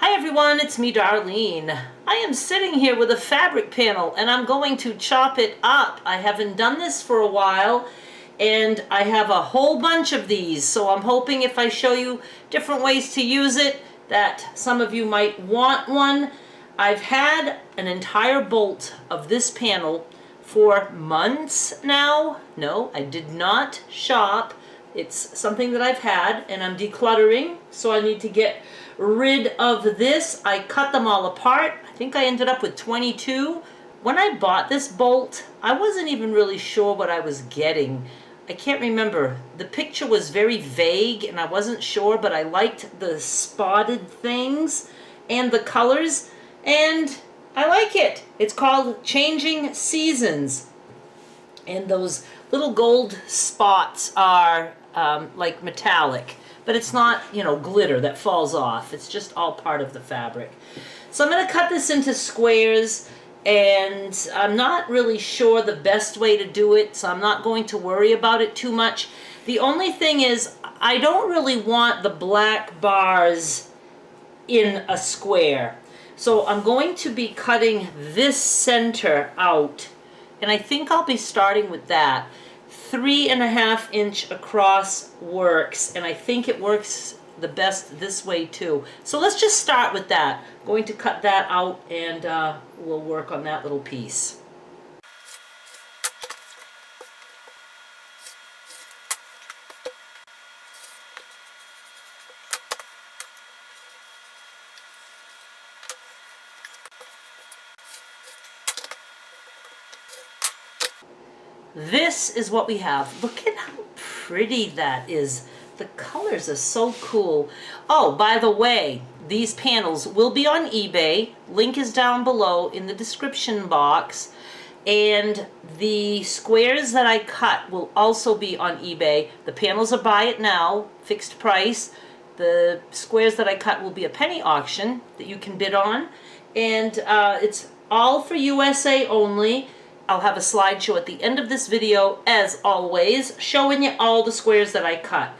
Hi everyone, it's me Darlene. I am sitting here with a fabric panel and I'm going to chop it up. I haven't done this for a while and I have a whole bunch of these, so I'm hoping if I show you different ways to use it that some of you might want one. I've had an entire bolt of this panel for months now. No, I did not shop. It's something that I've had and I'm decluttering, so I need to get rid of this. I cut them all apart. I think I ended up with 22. When I bought this bolt, I wasn't even really sure what I was getting. I can't remember. The picture was very vague and I wasn't sure, but I liked the spotted things and the colors, and I like it. It's called Changing Seasons, and those little gold spots are like metallic, but it's not, you know, glitter that falls off. It's just all part of the fabric. So I'm going to cut this into squares, and I'm not really sure the best way to do it, so I'm not going to worry about it too much. The only thing is, I don't really want the black bars in a square. So I'm going to be cutting this center out, and I think I'll be starting with that. 3.5 inch across works, and I think it works the best this way too. So let's just start with that. I'm going to cut that out and we'll work on that little piece. This is what we have. Look at how pretty that is. The colors are so cool. Oh, by the way, these panels will be on eBay. Link is down below in the description box. And the squares that I cut will also be on eBay. The panels are buy it now, fixed price. The squares that I cut will be a penny auction that you can bid on. And it's all for USA only. I'll have a slideshow at the end of this video, as always, showing you all the squares that I cut.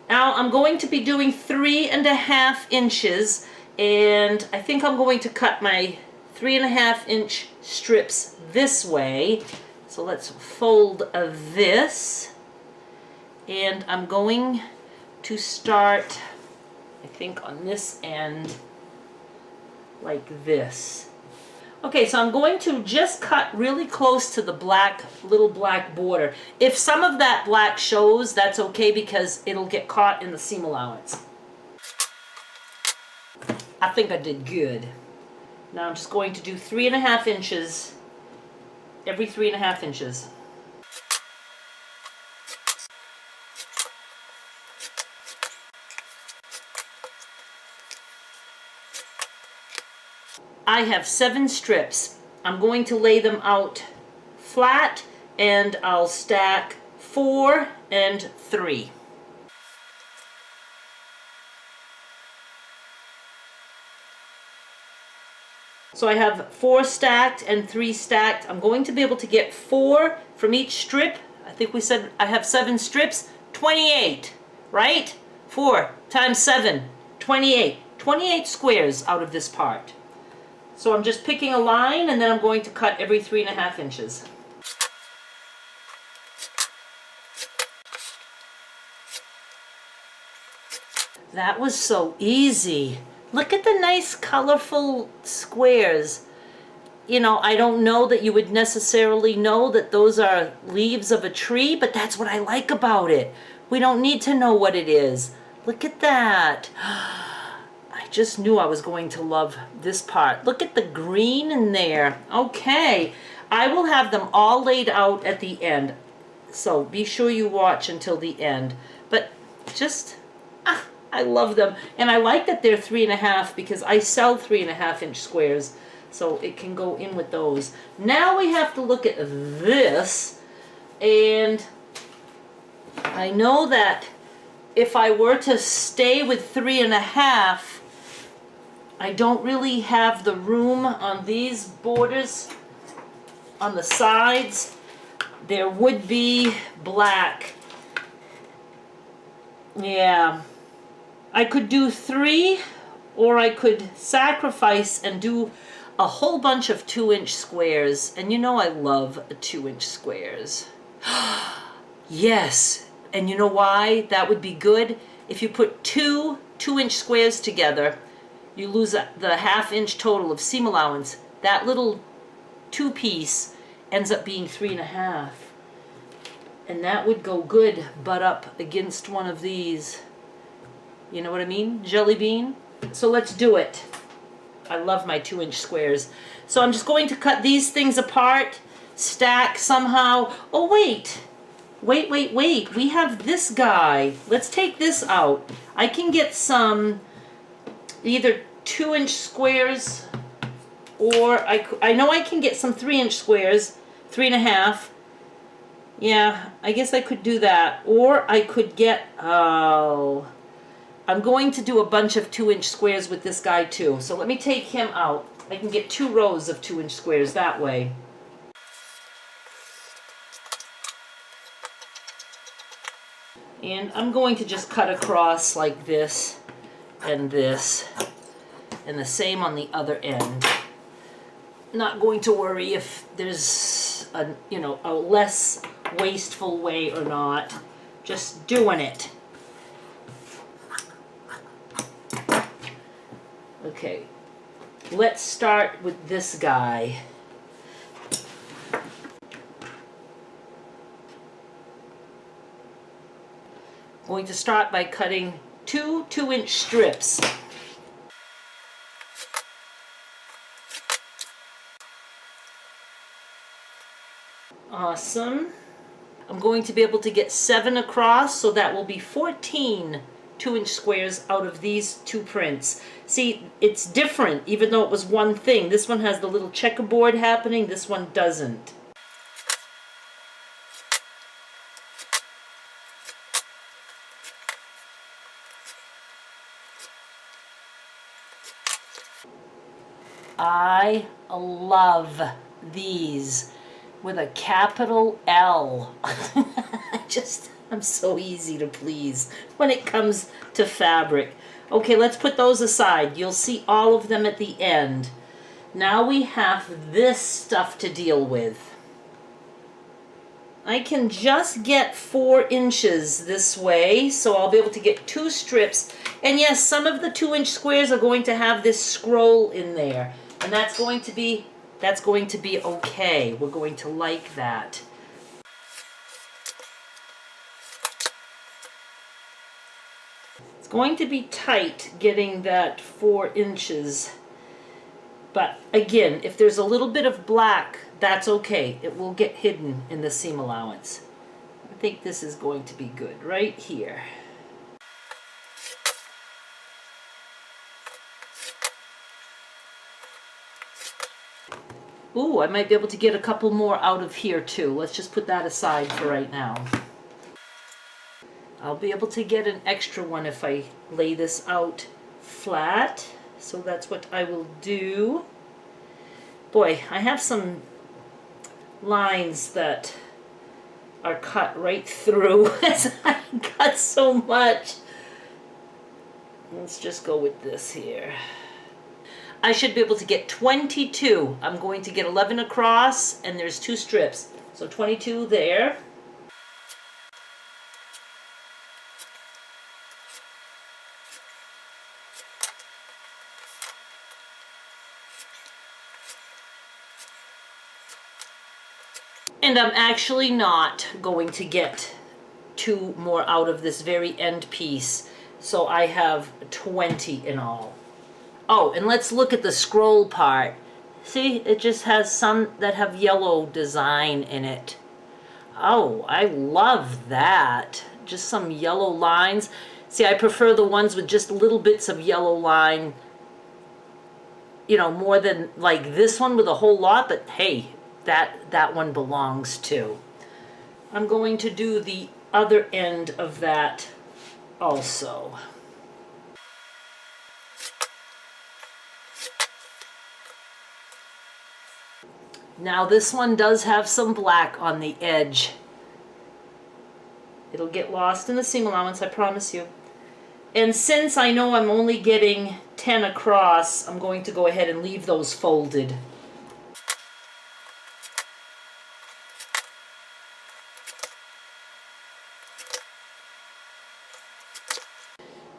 Now I'm going to be doing 3.5 inches, and I think I'm going to cut my 3.5 inch strips this way. So let's fold this, and I'm going to start, I think, on this end like this. Okay, so I'm going to just cut really close to the black, little black border. If some of that black shows, that's okay because it'll get caught in the seam allowance. I think I did good. Now I'm just going to do 3.5 inches, every 3.5 inches. I have 7 strips. I'm going to lay them out flat, and I'll stack 4 and 3. So I have 4 stacked and 3 stacked. I'm going to be able to get 4 from each strip. I think we said I have 7 strips, 28, right? 4 times 7, 28. 28 squares out of this part. So I'm just picking a line, and then I'm going to cut every 3.5 inches. That was so easy. Look at the nice colorful squares. You know, I don't know that you would necessarily know that those are leaves of a tree, but that's what I like about it. We don't need to know what it is. Look at that. I just knew I was going to love this part. Look at the green in there. Okay, I will have them all laid out at the end, so be sure you watch until the end. But just, I love them, and I like that they're 3.5 because I sell 3.5 inch squares, so it can go in with those. Now we have to look at this, and I know that if I were to stay with 3.5, I don't really have the room on these borders on the sides. There would be black. Yeah, I could do 3 or I could sacrifice and do a whole bunch of 2-inch squares. And you know I love 2-inch squares. Yes, and you know why that would be good? If you put two 2-inch squares together, you lose the 1/2 inch total of seam allowance. That little 2-piece ends up being 3.5. And that would go good butt up against one of these. You know what I mean? Jelly bean. So let's do it. I love my 2-inch squares. So I'm just going to cut these things apart, stack somehow. Oh, wait. Wait. We have this guy. Let's take this out. I can get some either 2-inch squares, or I know I can get some 3-inch squares, 3.5. Yeah, I guess I could do that. Or I could get, oh, I'm going to do a bunch of 2-inch squares with this guy too. So let me take him out. I can get 2 rows of 2-inch squares that way. And I'm going to just cut across like this and this, and the same on the other end. Not going to worry if there's a, you know, a less wasteful way or not. Just doing it. Okay, let's start with this guy. I'm going to start by cutting 2 2-inch strips. Awesome. I'm going to be able to get 7 across, so that will be 14 2-inch squares out of these 2 prints. See, it's different, even though it was one thing. This one has the little checkerboard happening, this one doesn't. I love these with a capital L. I'm so easy to please when it comes to fabric. Okay, let's put those aside. You'll see all of them at the end. Now we have this stuff to deal with. I can just get 4 inches this way, so I'll be able to get 2 strips. And yes, some of the 2-inch squares are going to have this scroll in there. And that's going to be okay. We're going to like that. It's going to be tight getting that 4 inches. But again, if there's a little bit of black, that's okay. It will get hidden in the seam allowance. I think this is going to be good right here. Ooh, I might be able to get a couple more out of here too. Let's just put that aside for right now. I'll be able to get an extra one if I lay this out flat. So that's what I will do. Boy, I have some lines that are cut right through as I cut so much. Let's just go with this here. I should be able to get 22. I'm going to get 11 across, and there's 2 strips. So 22 there. And I'm actually not going to get 2 more out of this very end piece. So I have 20 in all. Oh, and let's look at the scroll part. See, it just has some that have yellow design in it. Oh, I love that. Just some yellow lines. See, I prefer the ones with just little bits of yellow line, you know, more than like this one with a whole lot, but hey, that one belongs too. I'm going to do the other end of that also. Now this one does have some black on the edge. It'll get lost in the seam allowance, I promise you. And since I know I'm only getting 10 across, I'm going to go ahead and leave those folded.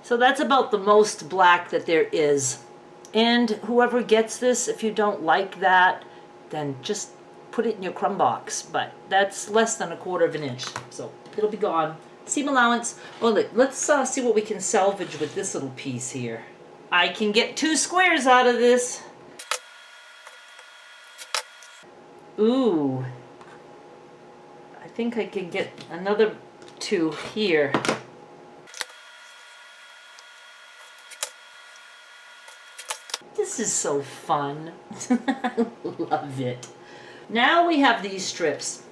So that's about the most black that there is. And whoever gets this, if you don't like that, then just put it in your crumb box. But that's less than 1/4 of an inch, so it'll be gone. Seam allowance. Well, let's see what we can salvage with this little piece here. I can get 2 squares out of this. Ooh. I think I can get another 2 here. This is so fun. I love it. Now we have these strips,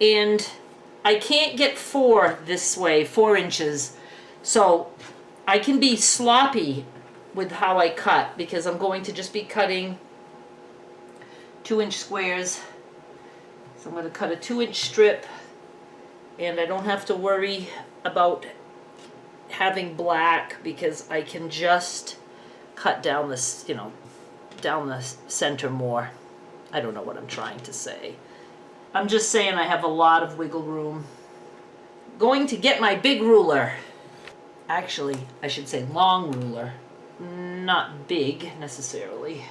and I can't get 4 this way, 4 inches, so I can be sloppy with how I cut, because I'm going to just be cutting 2-inch squares. So I'm going to cut a 2-inch strip, and I don't have to worry about having black, because I can just cut down this, down the center more. I don't know what I'm trying to say. I'm just saying I have a lot of wiggle room. Going to get my big ruler. Actually, I should say long ruler. Not big, necessarily.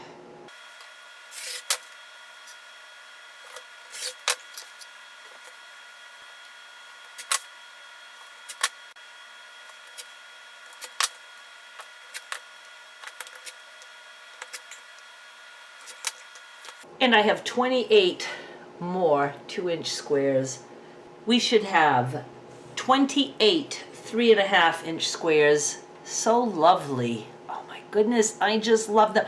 And I have 28 more 2-inch squares. We should have 28 3.5-inch squares. So lovely. Oh my goodness, I just love them.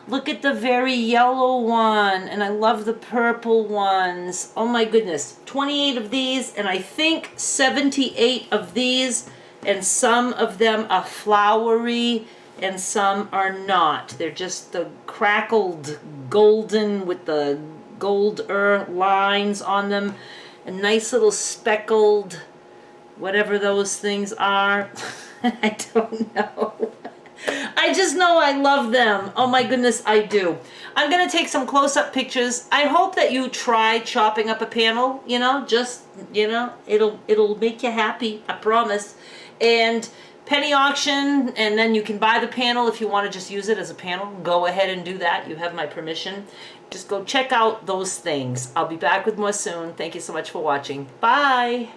Look at the very yellow one, and I love the purple ones. Oh my goodness, 28 of these, and I think 78 of these, and some of them are flowery and some are not. They're just the crackled golden with the gold lines on them, a nice little speckled whatever those things are. I don't know. I just know I love them. Oh my goodness, I do. I'm gonna take some close-up pictures. I hope that you try chopping up a panel, it'll make you happy, I promise. And penny auction, and then you can buy the panel if you want to just use it as a panel. Go ahead and do that. You have my permission. Just go check out those things. I'll be back with more soon. Thank you so much for watching. Bye.